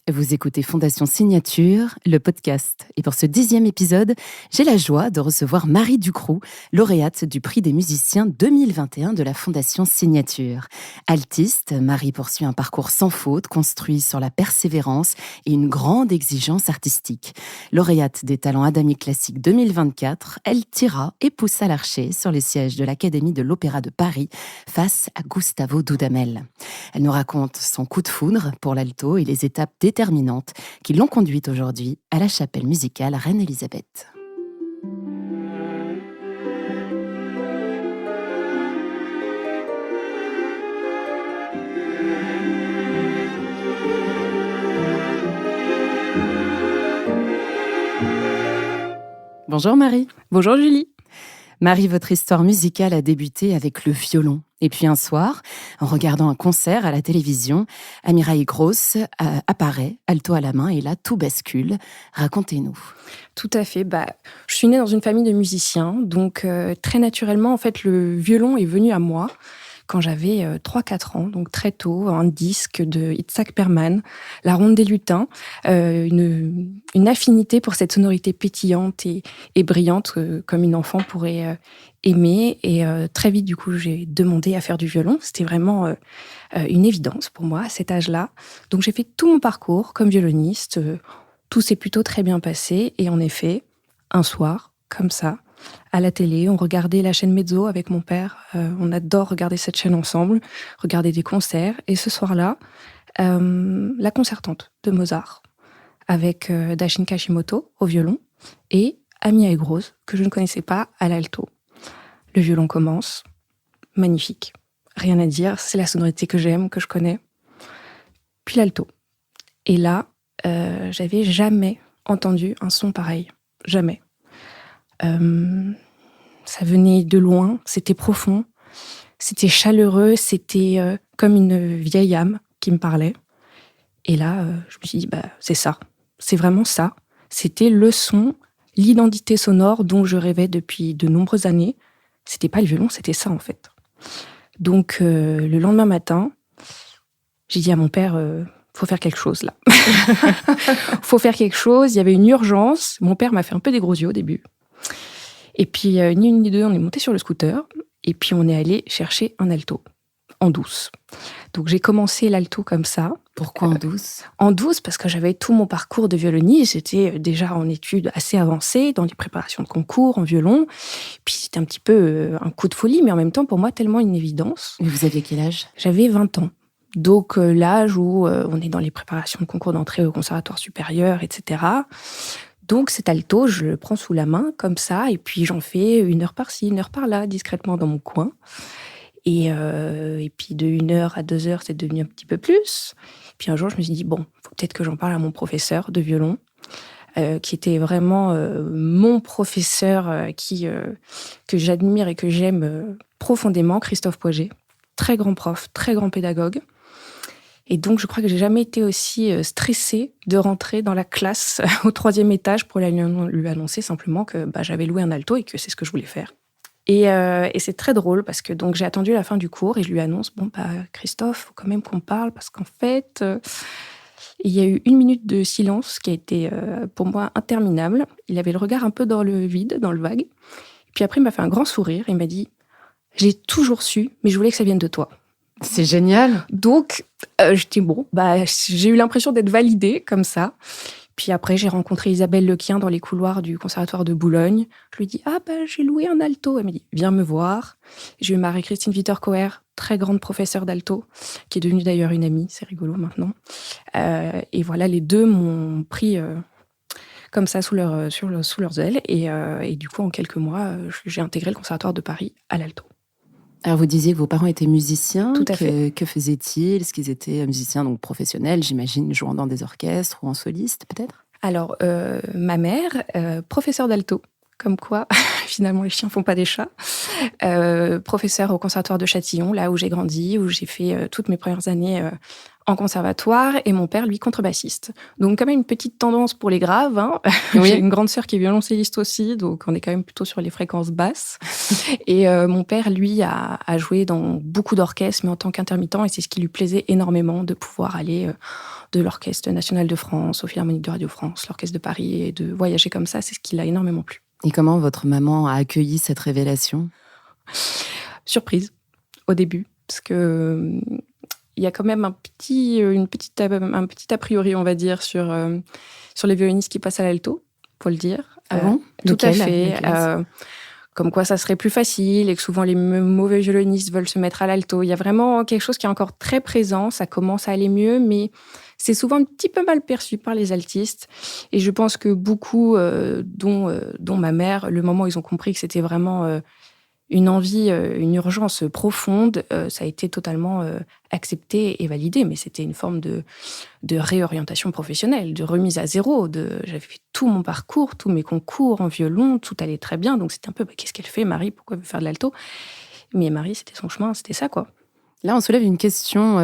Vous écoutez Fondation Signature, le podcast. Et pour ce 10e épisode, j'ai la joie de recevoir Marie Ducroux, lauréate du prix des musiciens 2021 de la Fondation Signature. Altiste, Marie poursuit un parcours sans faute, construit sur la persévérance et une grande exigence artistique. Lauréate des talents Adami Classique 2024, elle tira et poussa l'archer sur les sièges de l'Académie de l'Opéra de Paris face à Gustavo Dudamel. Elle nous raconte son coup de foudre pour l'alto et les étapes déterminantes qui l'ont conduite aujourd'hui à la chapelle musicale Reine-Élisabeth. Bonjour Marie. Bonjour Julie. Marie, votre histoire musicale a débuté avec le violon. Et puis un soir, en regardant un concert à la télévision, Amireille Gross apparaît, alto à la main, et là, tout bascule. Racontez-nous. Tout à fait. Je suis née dans une famille de musiciens, donc très naturellement, en fait, le violon est venu à moi quand j'avais 3-4 ans, donc très tôt, un disque de Itzhak Perlman, La Ronde des Lutins, une affinité pour cette sonorité pétillante et brillante comme une enfant pourrait aimer. Et très vite, du coup, j'ai demandé à faire du violon. C'était vraiment une évidence pour moi à cet âge-là. Donc j'ai fait tout mon parcours comme violoniste. Tout s'est plutôt très bien passé. Et en effet, un soir, comme ça, à la télé, on regardait la chaîne Mezzo avec mon père. On adore regarder cette chaîne ensemble, regarder des concerts. Et ce soir-là, la concertante de Mozart avec Daikin Kashimoto au violon et Amireille Gross, que je ne connaissais pas, à l'alto. Le violon commence, magnifique. Rien à dire, c'est la sonorité que j'aime, que je connais. Puis l'alto. Et là, j'avais jamais entendu un son pareil. Jamais. Ça venait de loin, c'était profond, c'était chaleureux, c'était comme une vieille âme qui me parlait. Et là, je me suis dit, c'est ça, c'est vraiment ça. C'était le son, l'identité sonore dont je rêvais depuis de nombreuses années. C'était pas le violon, c'était ça en fait. Donc le lendemain matin, j'ai dit à mon père, faut faire quelque chose là. Faut faire quelque chose, il y avait une urgence. Mon père m'a fait un peu des gros yeux au début. Et puis, ni une ni deux, on est monté sur le scooter et puis on est allé chercher un alto, en douce. Donc, j'ai commencé l'alto comme ça. Pourquoi en douce ? En douce, parce que j'avais tout mon parcours de violoniste. J'étais déjà en études assez avancées, dans des préparations de concours, en violon. Puis, c'était un petit peu un coup de folie, mais en même temps, pour moi, tellement une évidence. Et vous aviez quel âge ? J'avais 20 ans. Donc, l'âge où on est dans les préparations de concours d'entrée au conservatoire supérieur, etc. Donc, cet alto, je le prends sous la main, comme ça, et puis j'en fais 1 heure par-ci, 1 heure par-là, discrètement dans mon coin. Et puis, de 1 heure à 2 heures, c'est devenu un petit peu plus. Puis un jour, je me suis dit, bon, faut peut-être que j'en parle à mon professeur de violon, qui était vraiment mon professeur que j'admire et que j'aime profondément, Christophe Poiget. Très grand prof, très grand pédagogue. Et donc, je crois que j'ai jamais été aussi stressée de rentrer dans la classe au 3e étage pour lui annoncer simplement que j'avais loué un alto et que c'est ce que je voulais faire. Et c'est très drôle parce que donc j'ai attendu la fin du cours et je lui annonce Christophe, faut quand même qu'on parle parce qu'en fait, il y a eu 1 minute de silence qui a été pour moi interminable. Il avait le regard un peu dans le vide, dans le vague. Puis après, il m'a fait un grand sourire. Il m'a dit, j'ai toujours su, mais je voulais que ça vienne de toi. C'est génial. Donc, je dis j'ai eu l'impression d'être validée comme ça. Puis après, j'ai rencontré Isabelle Lequien dans les couloirs du conservatoire de Boulogne. Je lui dis, j'ai loué un alto. Elle m'a dit, viens me voir. J'ai eu Marie-Christine Witter-Koer, très grande professeure d'alto, qui est devenue d'ailleurs une amie. C'est rigolo maintenant. Et voilà, les deux m'ont pris comme ça sous leurs ailes. Et du coup, en quelques mois, j'ai intégré le conservatoire de Paris à l'alto. Alors, vous disiez que vos parents étaient musiciens. Tout à fait. Que faisaient-ils ? Est-ce qu'ils étaient musiciens donc professionnels, j'imagine, jouant dans des orchestres ou en soliste, peut-être ? Alors, ma mère, professeure d'alto, comme quoi, finalement, les chiens font pas des chats. Professeure au conservatoire de Châtillon, là où j'ai grandi, où j'ai fait toutes mes premières années en conservatoire et mon père, lui, contrebassiste. Donc, quand même une petite tendance pour les graves. Hein. Oui. J'ai une grande sœur qui est violoncelliste aussi, donc on est quand même plutôt sur les fréquences basses. Et mon père, lui, a joué dans beaucoup d'orchestres, mais en tant qu'intermittent, et c'est ce qui lui plaisait énormément, de pouvoir aller de l'Orchestre national de France au Philharmonique de Radio France, l'Orchestre de Paris, et de voyager comme ça, c'est ce qui l'a énormément plu. Et comment votre maman a accueilli cette révélation ? Surprise, au début, parce que... il y a quand même un petit a priori, on va dire, sur les violonistes qui passent à l'alto, faut le dire. Ah bon ? Tout à fait. Comme quoi, ça serait plus facile et que souvent les mauvais violonistes veulent se mettre à l'alto. Il y a vraiment quelque chose qui est encore très présent. Ça commence à aller mieux, mais c'est souvent un petit peu mal perçu par les altistes. Et je pense que beaucoup, dont ma mère, le moment où ils ont compris que c'était vraiment... une envie, une urgence profonde, ça a été totalement accepté et validé. Mais c'était une forme de réorientation professionnelle, de remise à zéro. J'avais fait tout mon parcours, tous mes concours en violon, tout allait très bien. Donc c'était un peu, qu'est-ce qu'elle fait, Marie ? Pourquoi elle veut faire de l'alto ? Mais Marie, c'était son chemin, c'était ça, quoi. Là, on soulève une question,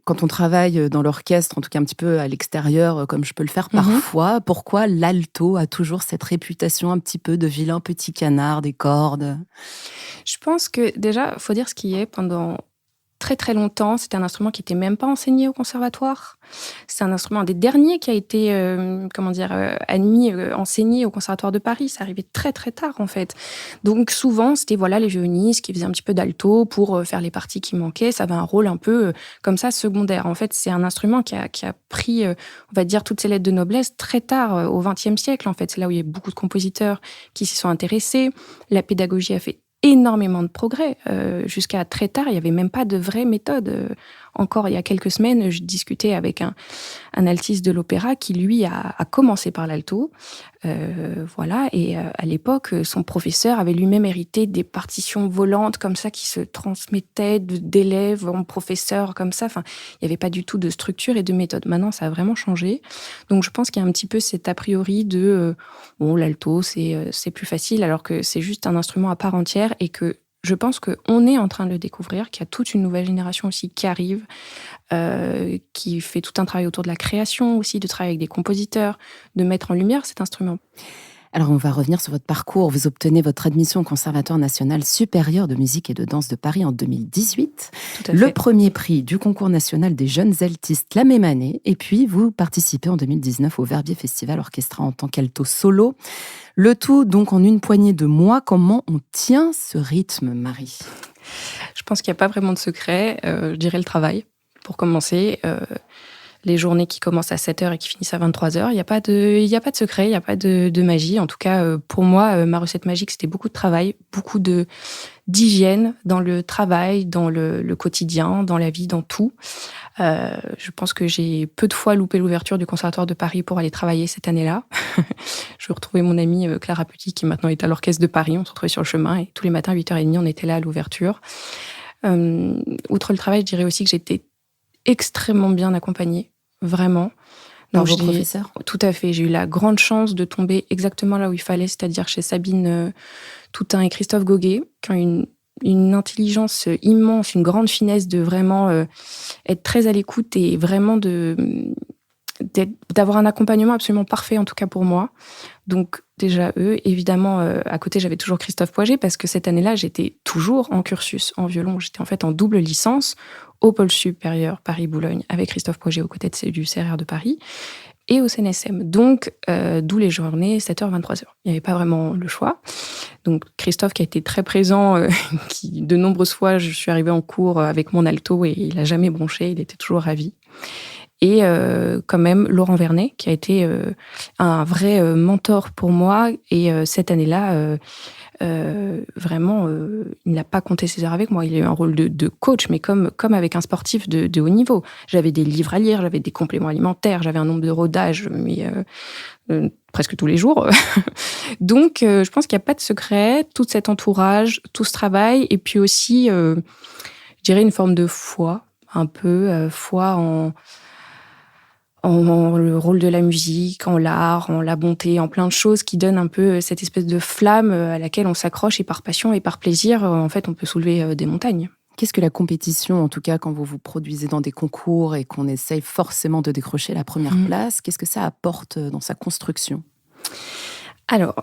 quand on travaille dans l'orchestre, en tout cas un petit peu à l'extérieur, comme je peux le faire parfois, pourquoi l'alto a toujours cette réputation un petit peu de vilain petit canard des cordes ? Je pense que déjà, il faut dire ce qui est, pendant très très longtemps, c'était un instrument qui n'était même pas enseigné au conservatoire. C'est un instrument des derniers qui a été, admis, enseigné au conservatoire de Paris. Ça arrivait très très tard en fait. Donc souvent, c'était les violonistes qui faisaient un petit peu d'alto pour faire les parties qui manquaient. Ça avait un rôle un peu comme ça secondaire. En fait, c'est un instrument qui a pris, on va dire, toutes ses lettres de noblesse très tard, au XXe siècle. En fait, c'est là où il y a beaucoup de compositeurs qui s'y sont intéressés. La pédagogie a fait énormément de progrès. Jusqu'à très tard, il n'y avait même pas de vraie méthode. Encore il y a quelques semaines, je discutais avec un altiste de l'opéra qui, lui, a commencé par l'alto. Et à l'époque, son professeur avait lui-même hérité des partitions volantes comme ça qui se transmettaient d'élève en professeur comme ça. Enfin, il n'y avait pas du tout de structure et de méthode. Maintenant, ça a vraiment changé. Donc, je pense qu'il y a un petit peu cet a priori de l'alto, c'est plus facile, alors que c'est juste un instrument à part entière et que je pense qu'on est en train de le découvrir, qu'il y a toute une nouvelle génération aussi qui arrive, qui fait tout un travail autour de la création aussi, de travailler avec des compositeurs, de mettre en lumière cet instrument. Alors, on va revenir sur votre parcours. Vous obtenez votre admission au Conservatoire national supérieur de musique et de danse de Paris en 2018. Le premier prix du concours national des jeunes altistes la même année. Et puis, vous participez en 2019 au Verbier Festival Orchestra en tant qu'alto solo. Le tout, donc, en une poignée de mois. Comment on tient ce rythme, Marie ? Je pense qu'il n'y a pas vraiment de secret. Je dirais le travail, pour commencer. Les journées qui commencent à 7h et qui finissent à 23h. Il n'y a pas de secret, il n'y a pas de magie. En tout cas, pour moi, ma recette magique, c'était beaucoup de travail, beaucoup d'hygiène dans le travail, dans le quotidien, dans la vie, dans tout. Je pense que j'ai peu de fois loupé l'ouverture du Conservatoire de Paris pour aller travailler cette année-là. Je retrouvais mon amie Clara Petit, qui maintenant est à l'Orchestre de Paris. On se retrouvait sur le chemin et tous les matins, à 8h30, on était là à l'ouverture. Outre le travail, je dirais aussi que j'étais extrêmement bien accompagnée, vraiment. Par vos professeurs ? Tout à fait. J'ai eu la grande chance de tomber exactement là où il fallait, c'est-à-dire chez Sabine Toutain et Christophe Goguet, qui ont une intelligence immense, une grande finesse de vraiment être très à l'écoute et vraiment d'avoir un accompagnement absolument parfait, en tout cas pour moi. Donc déjà eux, évidemment, à côté j'avais toujours Christophe Poiget, parce que cette année-là, j'étais toujours en cursus en violon. J'étais en fait en double licence au pôle supérieur Paris-Boulogne avec Christophe Poiget aux côtés du CRR de Paris et au CNSM. Donc, d'où les journées 7h, 23h. Il n'y avait pas vraiment le choix. Donc, Christophe qui a été très présent, qui de nombreuses fois, je suis arrivée en cours avec mon alto et il n'a jamais bronché, il était toujours ravi. Et quand même Laurent Vernet, qui a été un vrai mentor pour moi. Et cette année-là, vraiment, il n'a pas compté ses heures avec moi. Il a eu un rôle de coach, mais comme avec un sportif de haut niveau. J'avais des livres à lire, j'avais des compléments alimentaires, j'avais un nombre de rodages, mais presque tous les jours. Donc, je pense qu'il n'y a pas de secret. Tout cet entourage, tout ce travail, et puis aussi, je dirais une forme de foi, un peu foi en le rôle de la musique, en l'art, en la bonté, en plein de choses qui donnent un peu cette espèce de flamme à laquelle on s'accroche, et par passion et par plaisir, en fait, on peut soulever des montagnes. Qu'est-ce que la compétition, en tout cas quand vous vous produisez dans des concours et qu'on essaye forcément de décrocher la première place, qu'est-ce que ça apporte dans sa construction ? Alors,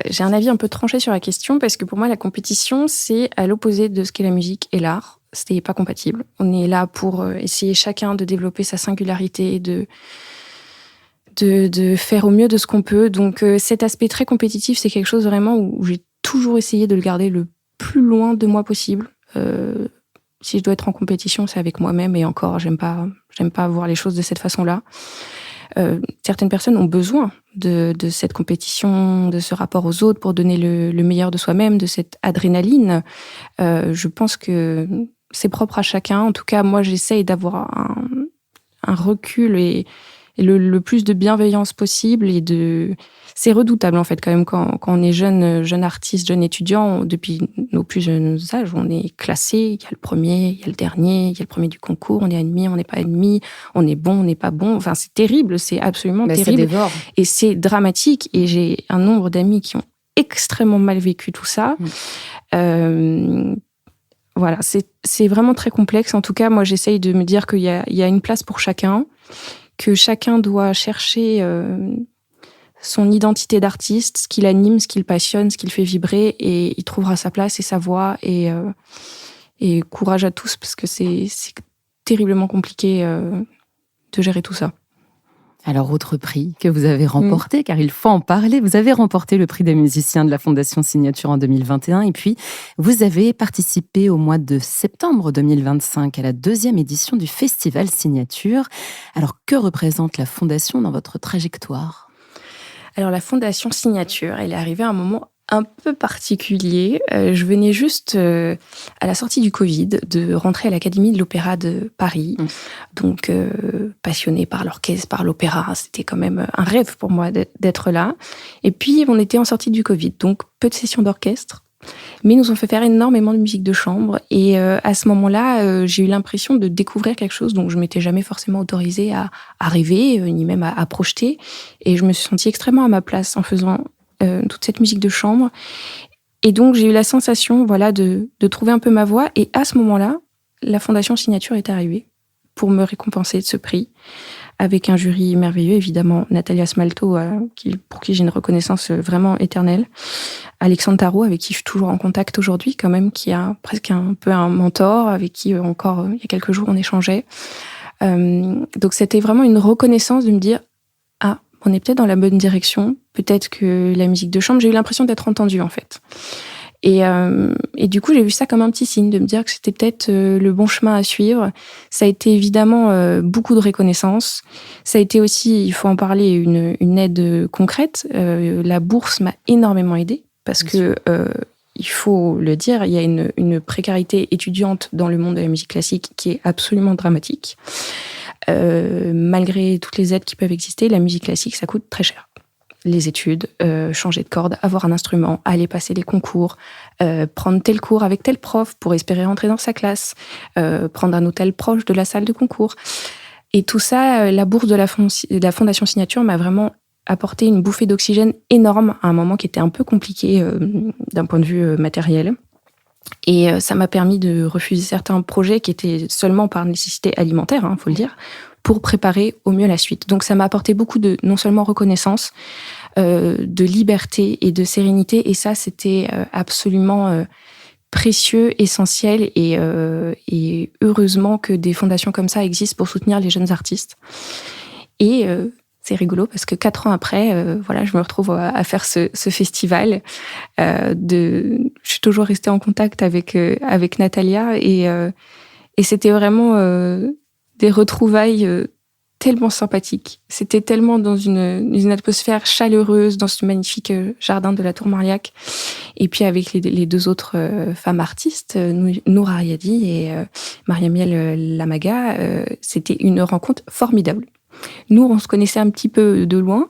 j'ai un avis un peu tranché sur la question parce que pour moi, la compétition, c'est à l'opposé de ce qu'est la musique et l'art. C'était pas compatible. On est là pour essayer chacun de développer sa singularité, de faire au mieux de ce qu'on peut. Donc, cet aspect très compétitif, c'est quelque chose vraiment où j'ai toujours essayé de le garder le plus loin de moi possible. Si je dois être en compétition, c'est avec moi-même et encore, j'aime pas voir les choses de cette façon-là. Certaines personnes ont besoin de cette compétition, de ce rapport aux autres pour donner le meilleur de soi-même, de cette adrénaline. Je pense que c'est propre à chacun. En tout cas, moi, j'essaye d'avoir un recul et le plus de bienveillance possible c'est redoutable en fait quand même quand on est jeune artiste, jeune étudiant, depuis nos plus jeunes âges, on est classé, il y a le premier, il y a le dernier, il y a le premier du concours, on est admis, on n'est pas admis, on est bon, on n'est pas bon, enfin c'est terrible, c'est absolument terrible. Ça dévore. Et c'est dramatique et j'ai un nombre d'amis qui ont extrêmement mal vécu tout ça. Voilà, c'est vraiment très complexe. En tout cas, moi j'essaye de me dire qu'il y a une place pour chacun, que chacun doit chercher son identité d'artiste, ce qui l'anime, ce qui le passionne, ce qui le fait vibrer, et il trouvera sa place et sa voix. Et courage à tous, parce que c'est terriblement compliqué de gérer tout ça. Alors, autre prix que vous avez remporté, car il faut en parler, vous avez remporté le prix des musiciens de la Fondation Signature en 2021, et puis vous avez participé au mois de septembre 2025 à la 2e édition du Festival Signature. Alors, que représente la Fondation dans votre trajectoire ? Alors, la Fondation Signature, elle est arrivée à un moment un peu particulier. Je venais juste, à la sortie du Covid, de rentrer à l'Académie de l'Opéra de Paris. Donc, passionnée par l'orchestre, par l'opéra. C'était quand même un rêve pour moi d'être là. Et puis, on était en sortie du Covid. Donc, peu de sessions d'orchestre. Mais ils nous ont fait faire énormément de musique de chambre. Et à ce moment-là, j'ai eu l'impression de découvrir quelque chose dont je m'étais jamais forcément autorisée à rêver, ni même à projeter. Et je me suis sentie extrêmement à ma place en faisant toute cette musique de chambre. Et donc, j'ai eu la sensation de trouver un peu ma voix. Et à ce moment-là, la Fondation Signature est arrivée pour me récompenser de ce prix, avec un jury merveilleux, évidemment, Natalia Smalto, pour qui j'ai une reconnaissance vraiment éternelle, Alexandre Tarot, avec qui je suis toujours en contact aujourd'hui, quand même, qui a presque un peu un mentor, avec qui encore, il y a quelques jours, on échangeait. Donc, c'était vraiment une reconnaissance de me dire, on est peut-être dans la bonne direction, peut-être que la musique de chambre, j'ai eu l'impression d'être entendue, en fait. Et du coup, j'ai vu ça comme un petit signe, de me dire que c'était peut-être le bon chemin à suivre. Ça a été évidemment beaucoup de reconnaissance. Ça a été aussi, il faut en parler, une aide concrète. La bourse m'a énormément aidée, parce que, il faut le dire, il y a une précarité étudiante dans le monde de la musique classique qui est absolument dramatique. Malgré toutes les aides qui peuvent exister, la musique classique, ça coûte très cher. Les études, changer de corde, avoir un instrument, aller passer les concours, prendre tel cours avec tel prof pour espérer rentrer dans sa classe, prendre un hôtel proche de la salle de concours. Et tout ça, la bourse de la Fondation Signature m'a vraiment apporté une bouffée d'oxygène énorme à un moment qui était un peu compliqué d'un point de vue matériel. Et ça m'a permis de refuser certains projets qui étaient seulement par nécessité alimentaire, faut le dire, pour préparer au mieux la suite. Donc ça m'a apporté beaucoup de, non seulement reconnaissance, de liberté et de sérénité. Et ça, c'était absolument précieux, essentiel. Et heureusement que des fondations comme ça existent pour soutenir les jeunes artistes. Et c'est rigolo parce que 4 ans après, je me retrouve à faire ce festival. Je suis toujours restée en contact avec Natalia et c'était vraiment des retrouvailles tellement sympathiques. C'était tellement dans une atmosphère chaleureuse dans ce magnifique jardin de la Tour Marliac. Et puis avec les 2 autres femmes artistes, Noura Ariadi et Maria-Miel Lamaga, c'était une rencontre formidable. Nous, on se connaissait un petit peu de loin,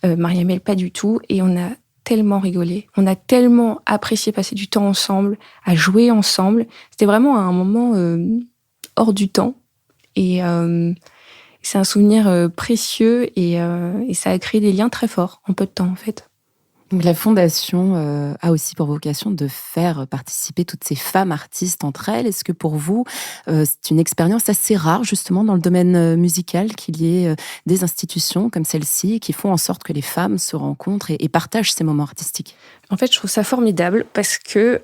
Maria-Miel pas du tout, et on a tellement rigolé, on a tellement apprécié passer du temps ensemble, à jouer ensemble. C'était vraiment un moment hors du temps, et c'est un souvenir précieux, et ça a créé des liens très forts en peu de temps, en fait. Donc la fondation a aussi pour vocation de faire participer toutes ces femmes artistes entre elles. Est-ce que pour vous, c'est une expérience assez rare justement dans le domaine musical qu'il y ait des institutions comme celle-ci qui font en sorte que les femmes se rencontrent et partagent ces moments artistiques? En fait, je trouve ça formidable parce que,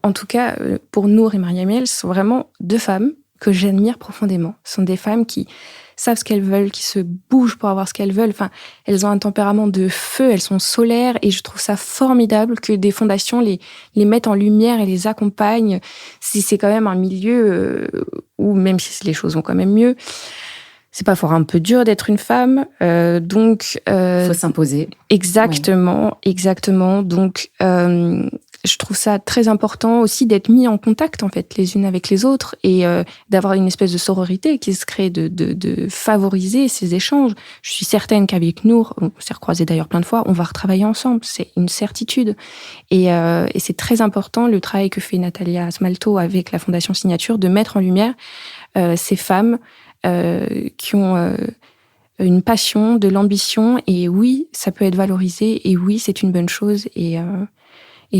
en tout cas, pour Nour et Mariam, ce sont vraiment deux femmes que j'admire profondément. Ce sont des femmes qui savent ce qu'elles veulent, qui se bougent pour avoir ce qu'elles veulent. Enfin, elles ont un tempérament de feu, elles sont solaires et je trouve ça formidable que des fondations les mettent en lumière et les accompagnent. Si c'est quand même un milieu où, même si les choses vont quand même mieux, c'est parfois un peu dur d'être une femme. Donc, faut s'imposer. Exactement, oui. Exactement. Donc, je trouve ça très important aussi d'être mis en contact, en fait, les unes avec les autres et d'avoir une espèce de sororité qui se crée, de favoriser ces échanges. Je suis certaine qu'avec Nour, on s'est recroisés d'ailleurs plein de fois, on va retravailler ensemble. C'est une certitude. Et c'est très important, le travail que fait Natalia Smalto avec la Fondation Signature, de mettre en lumière ces femmes qui ont une passion, de l'ambition. Et oui, ça peut être valorisé. Et oui, c'est une bonne chose. Et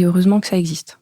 heureusement que ça existe.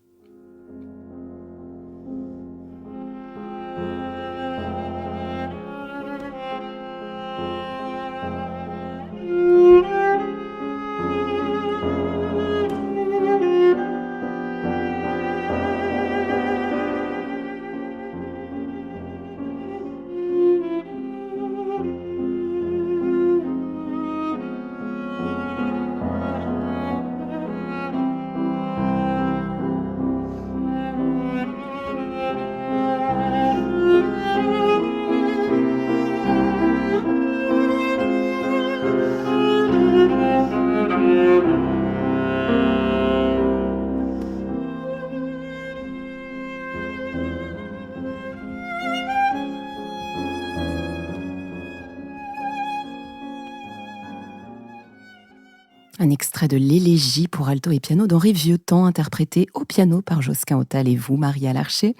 Un extrait de l'élégie pour alto et piano d'Henri Vieuxtemps, interprété au piano par Josquin Autal et vous, Maria Larcher.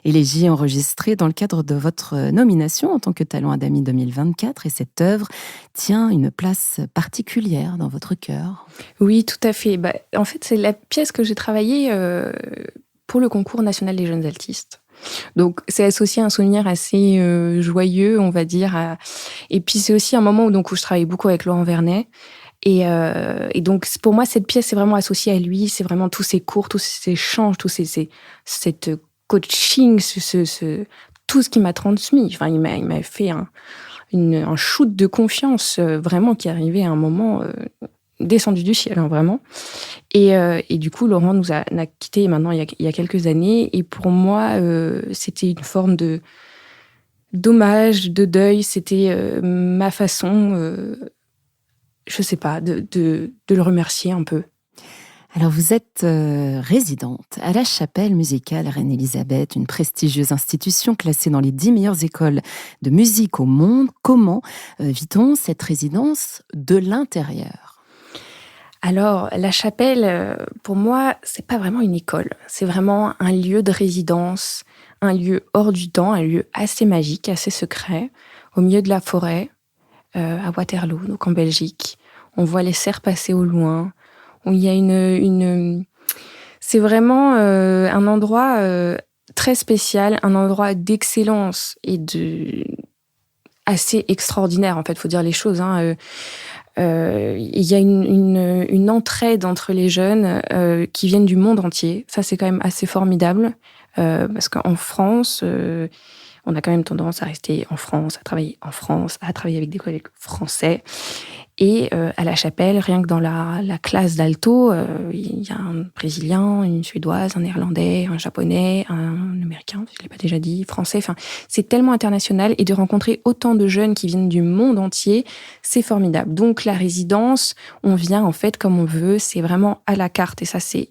Élégie enregistrée dans le cadre de votre nomination en tant que Talent Adami 2024. Et cette œuvre tient une place particulière dans votre cœur. Oui, tout à fait. En fait, c'est la pièce que j'ai travaillée pour le concours national des jeunes altistes. Donc, c'est associé à un souvenir assez joyeux, on va dire. Et puis, c'est aussi un moment où je travaillais beaucoup avec Laurent Vernet. Et donc, pour moi, cette pièce est vraiment associée à lui. C'est vraiment tous ces cours, tous ces échanges, cette coaching, tout ce qu'il m'a transmis. Enfin, il m'a fait un shoot de confiance, vraiment, qui arrivait à un moment descendu du ciel, hein, vraiment. Et du coup, Laurent nous a quittés maintenant il y a quelques années. Et pour moi, c'était une forme d'hommage, de deuil. C'était ma façon... je sais pas, de le remercier un peu. Alors vous êtes résidente à la Chapelle musicale Reine-Élisabeth, une prestigieuse institution classée dans les 10 meilleures écoles de musique au monde. Comment vit-on cette résidence de l'intérieur ? Alors, la Chapelle, pour moi, c'est pas vraiment une école. C'est vraiment un lieu de résidence, un lieu hors du temps, un lieu assez magique, assez secret, au milieu de la forêt, à Waterloo, donc en Belgique. On voit les cerfs passer au loin. Il y a c'est vraiment un endroit très spécial, un endroit d'excellence et assez extraordinaire, en fait, faut dire les choses. Il y a une entraide entre les jeunes qui viennent du monde entier. Ça, c'est quand même assez formidable parce qu'en France... on a quand même tendance à rester en France, à travailler en France, à travailler avec des collègues français. Et à la Chapelle, rien que dans la classe d'alto, il y a un Brésilien, une Suédoise, un Néerlandais, un Japonais, un Américain, je ne l'ai pas déjà dit, Français. Enfin, c'est tellement international. Et de rencontrer autant de jeunes qui viennent du monde entier, c'est formidable. Donc la résidence, on vient en fait comme on veut. C'est vraiment à la carte. Et ça, c'est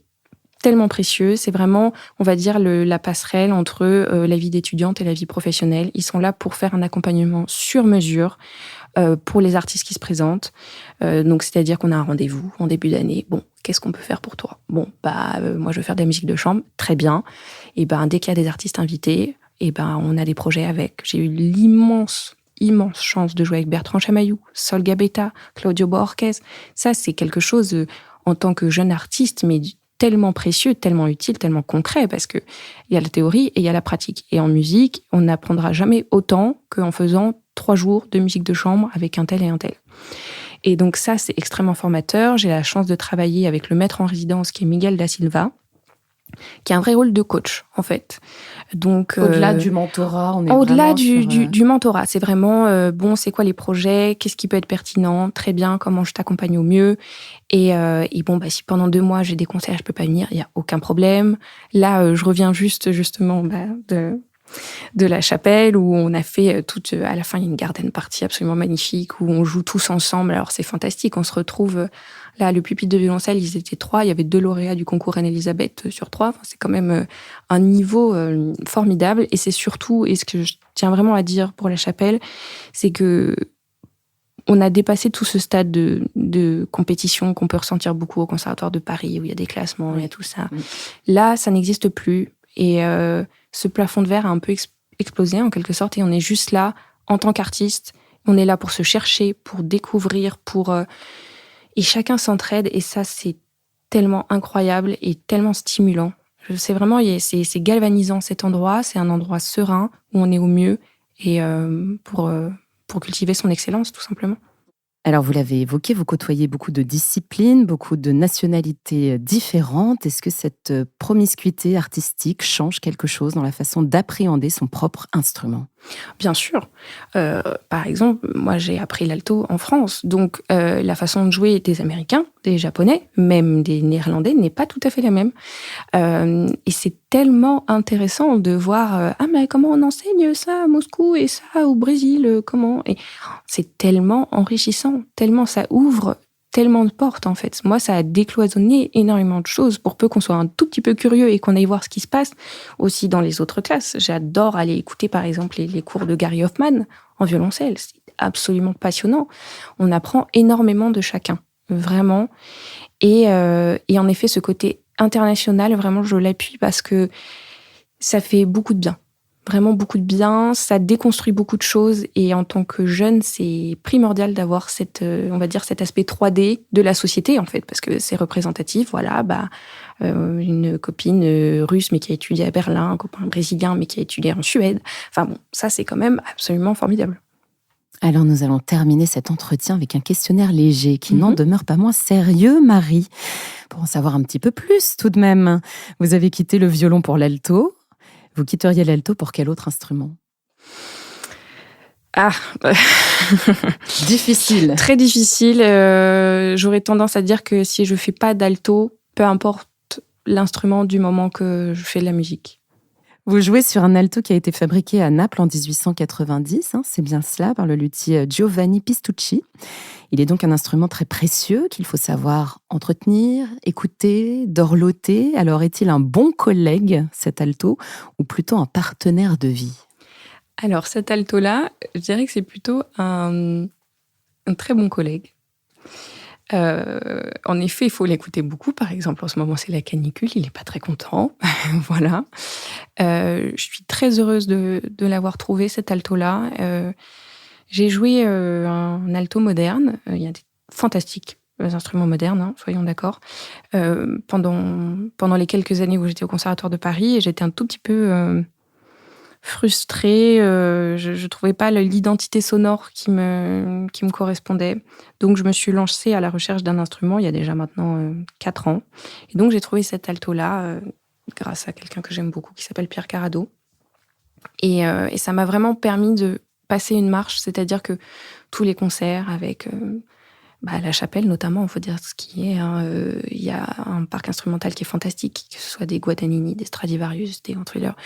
tellement précieux. C'est vraiment, on va dire, la passerelle entre la vie d'étudiante et la vie professionnelle. Ils sont là pour faire un accompagnement sur mesure pour les artistes qui se présentent. Donc, c'est-à-dire qu'on a un rendez-vous en début d'année. Bon, qu'est-ce qu'on peut faire pour toi ? Bon, moi, je veux faire de la musique de chambre. Très bien. Et dès qu'il y a des artistes invités, on a des projets avec. J'ai eu l'immense chance de jouer avec Bertrand Chamaillou, Sol Gabetta, Claudio Borges. Ça, c'est quelque chose... en tant que jeune artiste, mais tellement précieux, tellement utile, tellement concret, parce qu'il y a la théorie et il y a la pratique. Et en musique, on n'apprendra jamais autant qu'en faisant 3 jours de musique de chambre avec un tel et un tel. Et donc ça, c'est extrêmement formateur. J'ai la chance de travailler avec le maître en résidence qui est Miguel da Silva, qui a un vrai rôle de coach, en fait. Donc, au-delà du mentorat, on est au-delà vraiment du mentorat, c'est vraiment, c'est quoi les projets, qu'est-ce qui peut être pertinent, très bien, comment je t'accompagne au mieux. Et si pendant 2 mois, j'ai des concerts, je peux pas venir, il n'y a aucun problème. Là, je reviens justement de la chapelle où on a fait à la fin, il y a une garden party absolument magnifique où on joue tous ensemble. Alors, c'est fantastique. On se retrouve là, le pupitre de violoncelle, ils étaient 3. Il y avait 2 lauréats du concours Reine-Elisabeth sur 3. Enfin, c'est quand même un niveau formidable. Et c'est surtout, et ce que je tiens vraiment à dire pour la chapelle, c'est que on a dépassé tout ce stade de compétition qu'on peut ressentir beaucoup au Conservatoire de Paris où il y a des classements, il y a tout ça. Là, ça n'existe plus. Et ce plafond de verre a un peu explosé en quelque sorte et on est juste là en tant qu'artiste. On est là pour se chercher, pour découvrir, et chacun s'entraide et ça c'est tellement incroyable et tellement stimulant. C'est vraiment c'est galvanisant cet endroit. C'est un endroit serein où on est au mieux et pour cultiver son excellence tout simplement. Alors, vous l'avez évoqué, vous côtoyez beaucoup de disciplines, beaucoup de nationalités différentes. Est-ce que cette promiscuité artistique change quelque chose dans la façon d'appréhender son propre instrument ? Bien sûr. Par exemple, moi, j'ai appris l'alto en France. Donc, la façon de jouer des Américains, des Japonais, même des Néerlandais, n'est pas tout à fait la même. Et c'est tellement intéressant de voir mais comment on enseigne ça à Moscou et ça au Brésil, comment. Et c'est tellement enrichissant, tellement ça ouvre tellement de portes, en fait. Moi, ça a décloisonné énormément de choses pour peu qu'on soit un tout petit peu curieux et qu'on aille voir ce qui se passe aussi dans les autres classes. J'adore aller écouter, par exemple, les cours de Gary Hoffman en violoncelle. C'est absolument passionnant. On apprend énormément de chacun, vraiment. Et en effet, ce côté international, vraiment, je l'appuie parce que ça fait beaucoup de bien. Vraiment beaucoup de bien, ça déconstruit beaucoup de choses et en tant que jeune, c'est primordial d'avoir on va dire cet aspect 3D de la société en fait, parce que c'est représentatif. Voilà, une copine russe mais qui a étudié à Berlin, un copain brésilien mais qui a étudié en Suède. Enfin bon, ça c'est quand même absolument formidable. Alors nous allons terminer cet entretien avec un questionnaire léger qui n'en demeure pas moins sérieux, Marie. Pour en savoir un petit peu plus tout de même, vous avez quitté le violon pour l'alto. Vous quitteriez l'alto pour quel autre instrument ? Difficile. Très difficile. J'aurais tendance à dire que si je fais pas d'alto, peu importe l'instrument du moment que je fais de la musique. Vous jouez sur un alto qui a été fabriqué à Naples en 1890, c'est bien cela, par le luthier Giovanni Pistucci. Il est donc un instrument très précieux qu'il faut savoir entretenir, écouter, dorloter. Alors, est-il un bon collègue, cet alto, ou plutôt un partenaire de vie ? Alors, cet alto-là, je dirais que c'est plutôt un très bon collègue. En effet, il faut l'écouter beaucoup. Par exemple, en ce moment, c'est la canicule. Il n'est pas très content. Voilà. Je suis très heureuse de l'avoir trouvé, cet alto-là. J'ai joué un alto moderne. Il y a des fantastiques instruments modernes, soyons d'accord. Pendant les quelques années où j'étais au Conservatoire de Paris, et j'étais un tout petit peu frustrée. Je trouvais pas l'identité sonore qui me correspondait. Donc, je me suis lancée à la recherche d'un instrument il y a déjà maintenant 4 ans. Et donc, j'ai trouvé cet alto-là grâce à quelqu'un que j'aime beaucoup qui s'appelle Pierre Carado. Et ça m'a vraiment permis de passer une marche, c'est-à-dire que tous les concerts avec la chapelle notamment, il faut dire ce qui est. Il y a un parc instrumental qui est fantastique, que ce soit des Guadagnini, des Stradivarius, des Ventrileurs.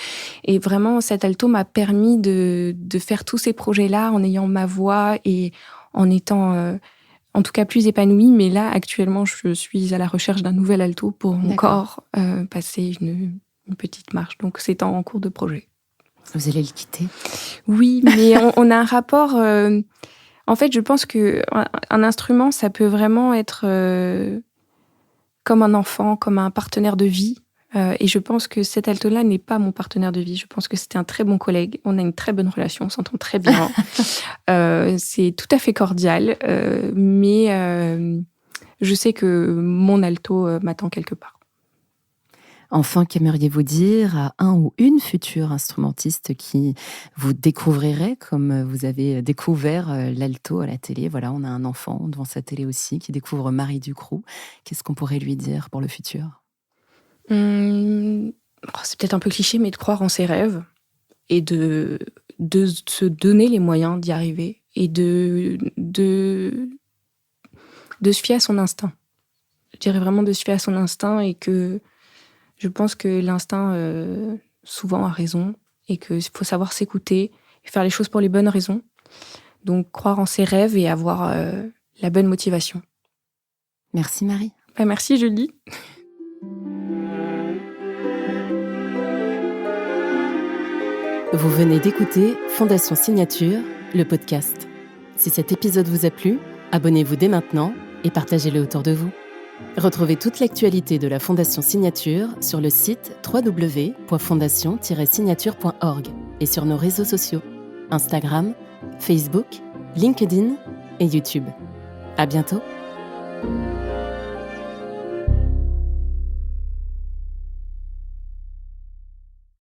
Et vraiment, cet alto m'a permis de faire tous ces projets-là en ayant ma voix et en étant en tout cas plus épanouie. Mais là, actuellement, je suis à la recherche d'un nouvel alto pour encore passer une petite marche. Donc, c'est en cours de projet. Vous allez le quitter ? Oui, mais on a un rapport... En fait, je pense qu'un instrument, ça peut vraiment être comme un enfant, comme un partenaire de vie. Et je pense que cet alto-là n'est pas mon partenaire de vie. Je pense que c'était un très bon collègue. On a une très bonne relation, on s'entend très bien. C'est tout à fait cordial. Mais je sais que mon alto m'attend quelque part. Enfin, qu'aimeriez-vous dire à un ou une future instrumentiste qui vous découvrirait comme vous avez découvert l'alto à la télé? Voilà, on a un enfant devant sa télé aussi qui découvre Marie Ducrou. Qu'est-ce qu'on pourrait lui dire pour le futur? C'est peut-être un peu cliché, mais de croire en ses rêves et de se donner les moyens d'y arriver et de se fier à son instinct. Je dirais vraiment de se fier à son instinct et que je pense que l'instinct, souvent, a raison et qu'il faut savoir s'écouter et faire les choses pour les bonnes raisons. Donc, croire en ses rêves et avoir la bonne motivation. Merci Marie. Merci Julie. Vous venez d'écouter Fondation Signature, le podcast. Si cet épisode vous a plu, abonnez-vous dès maintenant et partagez-le autour de vous. Retrouvez toute l'actualité de la Fondation Signature sur le site www.fondation-signature.org et sur nos réseaux sociaux, Instagram, Facebook, LinkedIn et YouTube. À bientôt.